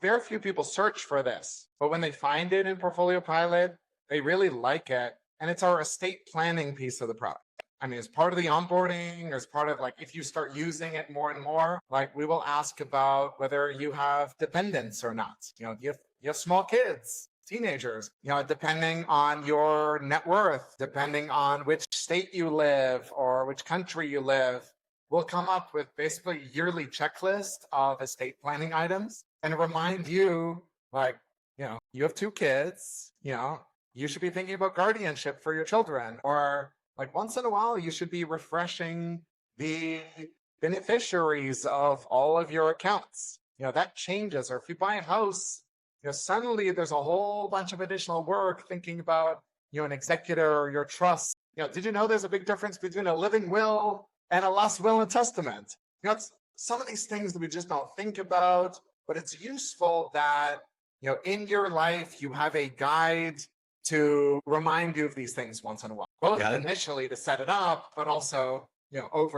very few people search for this, but when they find it in PortfolioPilot, they really like it. And it's our estate planning piece of the product. I mean, as part of the onboarding, as part of like, if you start using it more and more, like we will ask about whether you have dependents or not. You have small kids, teenagers, depending on your net worth, depending on which state you live or which country you live, we'll come up with basically a yearly checklist of estate planning items and remind you, like, you have 2 kids, you should be thinking about guardianship for your children, or like once in a while, you should be refreshing the beneficiaries of all of your accounts. That changes. Or if you buy a house, suddenly there's a whole bunch of additional work thinking about, an executor or your trust. Did you know there's a big difference between a living will and a lost will and testament? It's some of these things that we just don't think about, but it's useful that, in your life, you have a guide to remind you of these things once in a while. Both initially to set it up, but also, over